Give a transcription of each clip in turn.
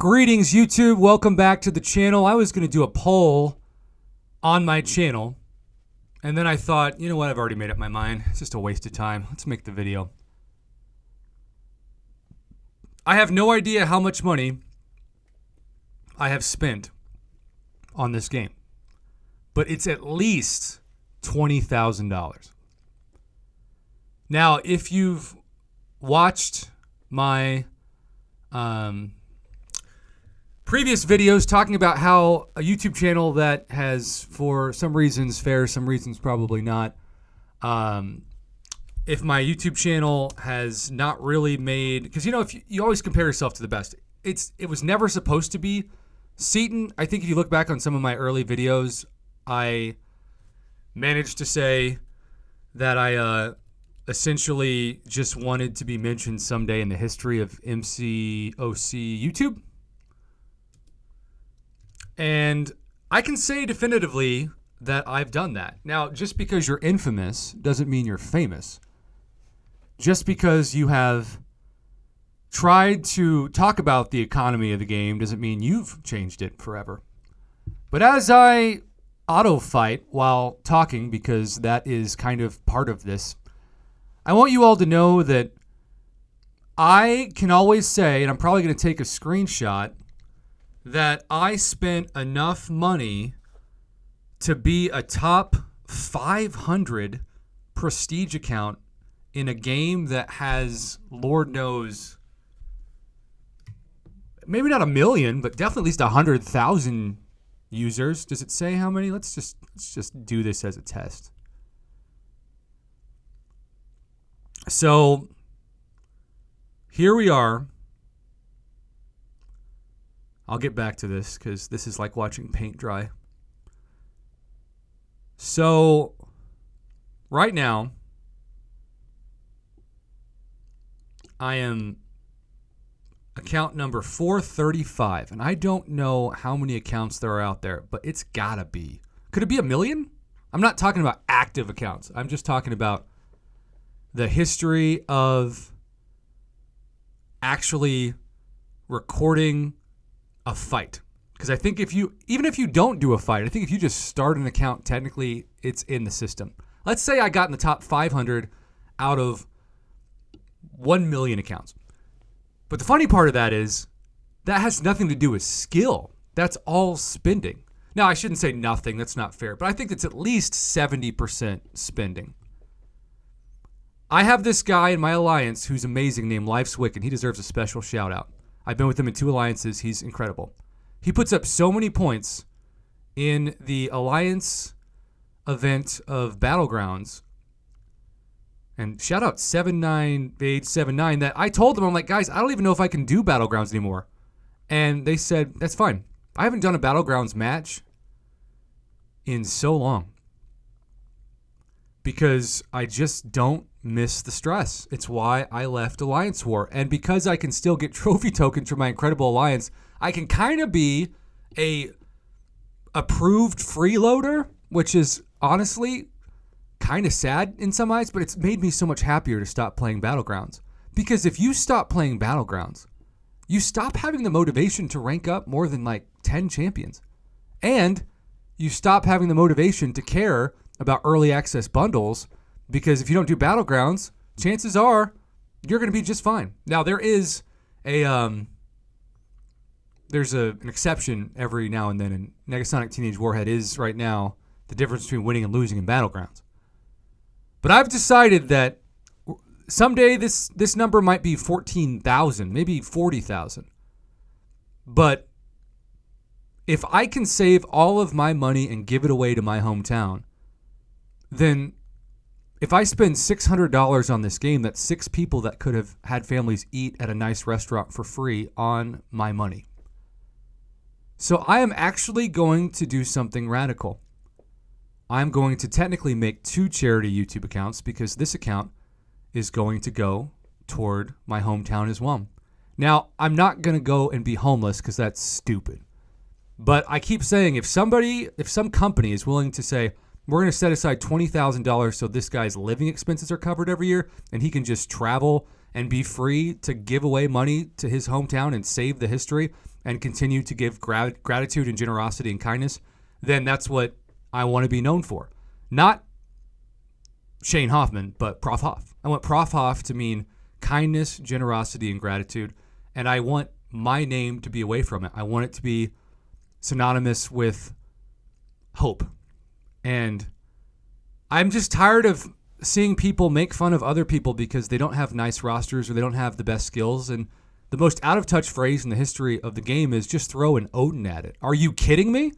Greetings, YouTube. Welcome back to the channel. I was going to do a poll on my channel, and then I thought, you know what? I've already made up my mind. It's just a waste of time. Let's make the video. I have no idea how much money I have spent on this game, but it's at least $20,000. Now, if you've watched my previous videos talking about how a YouTube channel that has, for some reasons, fair, some reasons probably not, if my YouTube channel has not really made, because if you always compare yourself to the best, it was never supposed to be. Seaton, I think if you look back on some of my early videos, I managed to say that I essentially just wanted to be mentioned someday in the history of MCOC YouTube. And I can say definitively that I've done that. Now, just because you're infamous doesn't mean you're famous. Just because you have tried to talk about the economy of the game doesn't mean you've changed it forever. But as I auto-fight while talking, because that is kind of part of this, I want you all to know that I can always say, and I'm probably going to take a screenshot, that I spent enough money to be a top 500 prestige account in a game that has, Lord knows, maybe not 1 million, but definitely at least 100,000 users. Does it say how many? Let's just do this as a test. So here we are. I'll get back to this because this is like watching paint dry. So right now, I am account number 435, and I don't know how many accounts there are out there, but it's gotta be. Could it be 1 million? I'm not talking about active accounts. I'm just talking about the history of actually recording a fight. Because I think even if you don't do a fight, I think if you just start an account, technically it's in the system. Let's say I got in the top 500 out of 1 million accounts. But the funny part of that is that has nothing to do with skill. That's all spending. Now, I shouldn't say nothing. That's not fair. But I think it's at least 70% spending. I have this guy in my alliance who's amazing named Life's Wicked. He deserves a special shout out. I've been with him in 2 alliances. He's incredible. He puts up so many points in the alliance event of Battlegrounds. And shout out 79 that I told them, I'm like, guys, I don't even know if I can do Battlegrounds anymore. And they said, that's fine. I haven't done a Battlegrounds match in so long because I just don't miss the stress. It's why I left Alliance War. And because I can still get trophy tokens from my incredible alliance, I can kind of be a approved freeloader, which is honestly kind of sad in some eyes, but it's made me so much happier to stop playing Battlegrounds. Because if you stop playing Battlegrounds, you stop having the motivation to rank up more than like 10 champions. And you stop having the motivation to care about early access bundles, because if you don't do Battlegrounds, chances are you're going to be just fine. Now, there is an exception every now and then, and Negasonic Teenage Warhead is right now the difference between winning and losing in Battlegrounds. But I've decided that someday this number might be 14,000, maybe 40,000. But if I can save all of my money and give it away to my hometown, then if I spend $600 on this game, that's 6 people that could have had families eat at a nice restaurant for free on my money. So I am actually going to do something radical. I'm going to technically make 2 charity YouTube accounts because this account is going to go toward my hometown as well. Now, I'm not going to go and be homeless because that's stupid. But I keep saying if some company is willing to say, we're going to set aside $20,000 so this guy's living expenses are covered every year and he can just travel and be free to give away money to his hometown and save the history and continue to give gratitude and generosity and kindness, then that's what I want to be known for. Not Shane Hoffman, but Prof. Hoff. I want Prof. Hoff to mean kindness, generosity, and gratitude, and I want my name to be away from it. I want it to be synonymous with hope. And I'm just tired of seeing people make fun of other people because they don't have nice rosters or they don't have the best skills. And the most out-of-touch phrase in the history of the game is just throw an Odin at it. Are you kidding me?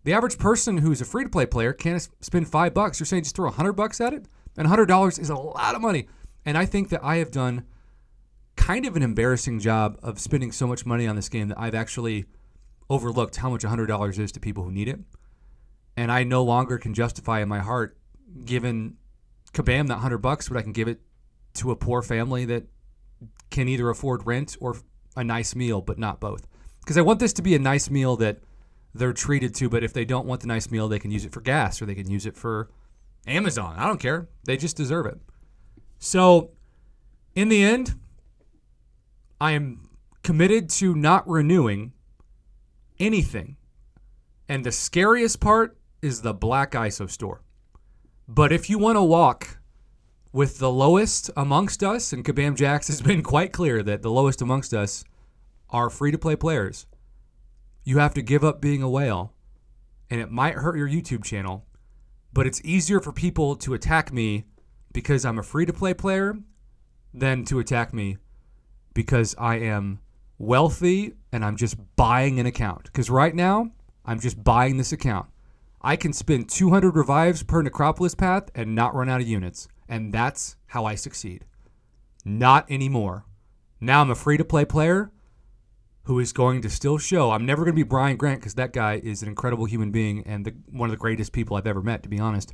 The average person who's a free-to-play player can't spend $5. You're saying just throw $100 at it? And $100 is a lot of money. And I think that I have done kind of an embarrassing job of spending so much money on this game that I've actually overlooked how much $100 is to people who need it. And I no longer can justify in my heart giving Kabam that $100, but I can give it to a poor family that can either afford rent or a nice meal, but not both. Because I want this to be a nice meal that they're treated to, but if they don't want the nice meal, they can use it for gas or they can use it for Amazon. I don't care. They just deserve it. So in the end, I am committed to not renewing anything. And the scariest part is the Black ISO store. But if you want to walk with the lowest amongst us, and Kabam Jax has been quite clear that the lowest amongst us are free-to-play players, you have to give up being a whale. And it might hurt your YouTube channel, but it's easier for people to attack me because I'm a free-to-play player than to attack me because I am wealthy and I'm just buying an account. Because right now, I'm just buying this account. I can spend 200 revives per Necropolis path and not run out of units. And that's how I succeed. Not anymore. Now I'm a free-to-play player who is going to still show. I'm never going to be Brian Grant because that guy is an incredible human being and one of the greatest people I've ever met, to be honest.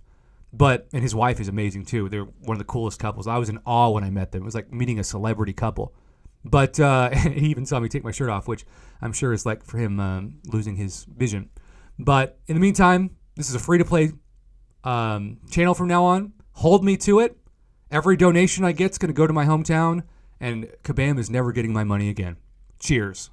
And his wife is amazing too. They're one of the coolest couples. I was in awe when I met them. It was like meeting a celebrity couple. But he even saw me take my shirt off, which I'm sure is like for him losing his vision. But in the meantime, this is a free-to-play channel from now on. Hold me to it. Every donation I get is going to go to my hometown, and Kabam is never getting my money again. Cheers.